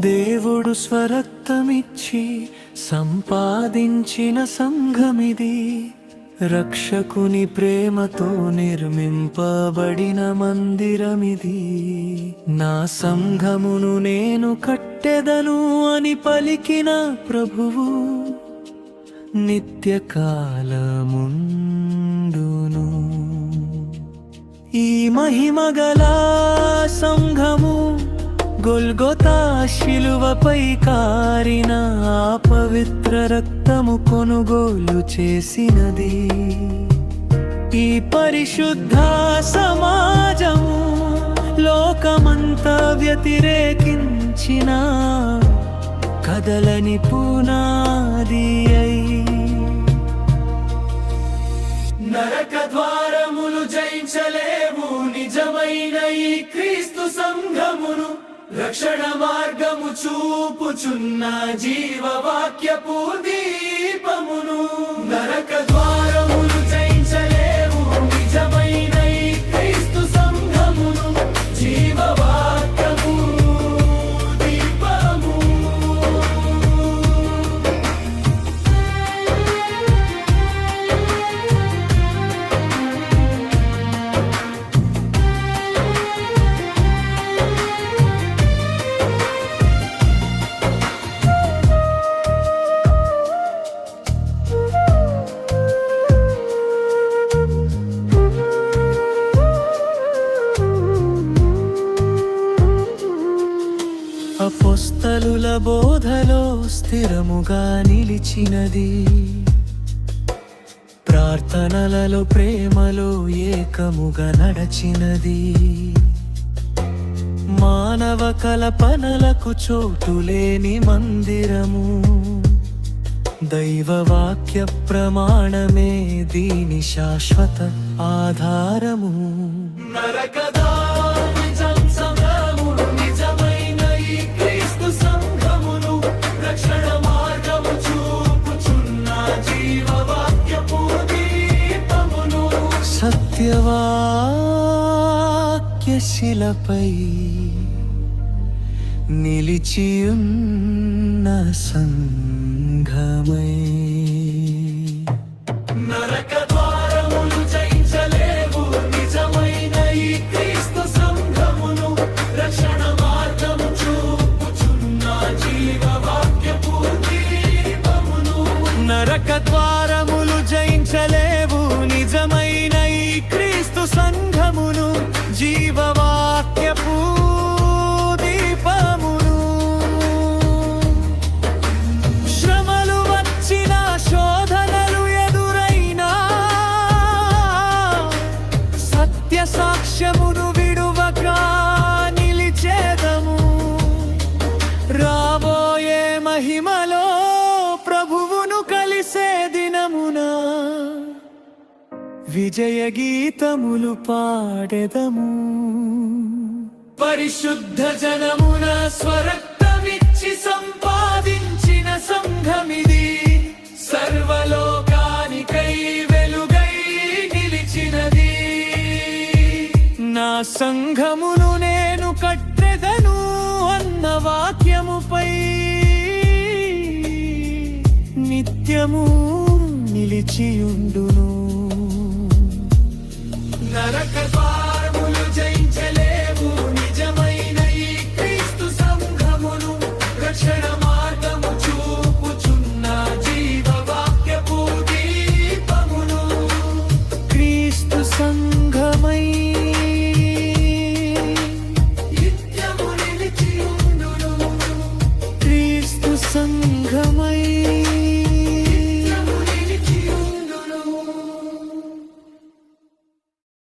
దేవుడు స్వరక్తమిచ్చి సంపాదించిన సంఘమిది, రక్షకుని ప్రేమతో నిర్మింపబడిన మందిరమిది. నా సంఘమును నేను కట్టెదను అని పలికిన ప్రభువు నిత్యకాలముండును. ఈ మహిమగల సంఘము గొల్గొతా శిలువపై కారిన ఆ పవిత్ర రక్తము కొనుగోలు చేసినది. ఈ పరిశుద్ధ సమాజము లోకమంతా వ్యతిరేకించిన కదలని పునాది అయి, నరక ద్వారములు జయించలేవు నిజమైన ఈ క్రీస్తు సంఘమును. రక్షణ మార్గము చూపుచున్న జీవవాక్యపు దీపమును. నరక ద్వారములు జయించలేవు నిజమైన ఈ క్రీస్తు సంఘమును. జీవవాక్యము దీపము. అపోస్తలుల బోధలో స్థిరముగా నిలిచినది, ప్రార్థనలలో ప్రేమలో ఏకముగా నడచినది. మానవ కల్పనలకు చోటులేని మందిరము, దైవవాక్య ప్రమాణమే దీని శాశ్వత ఆధారము. రక్షణ మార్గము చూపుచున్న జీవవాక్యపు దీపమును. సత్యవాక్య శిలపై నిలిచియున్న సంఘమై, నరక ద్వారములు జయించలేవు నిజమైన ఈ క్రీస్తు సంఘమును. రక్షణ మార్గము చూపుచున్న జీవవాక్యపు దీపమును. నరక ద్వారములు జయించలేవు నిజమైన ఈ క్రీస్తు సంఘమును. జీవవాక్యపు దీపమును. శ్రమలు వచ్చిన శోధనలు ఎదురైనా సత్య సాక్ష్యమును విడువక నిలిచేదము. రాబోయే మహిమలో ప్రభువును కలిసే దినమున విజయ గీతములు పాడెదము. పరిశుద్ధ జనమున స్వరక్తమిచ్చి సంపాదించిన సంఘమిది, సర్వలోకానికై వెలుగై నిలిచినది. నా సంఘమును నేను కట్టెదను అన్న వాక్యముపై నిత్యము నిలిచియుండును. నరక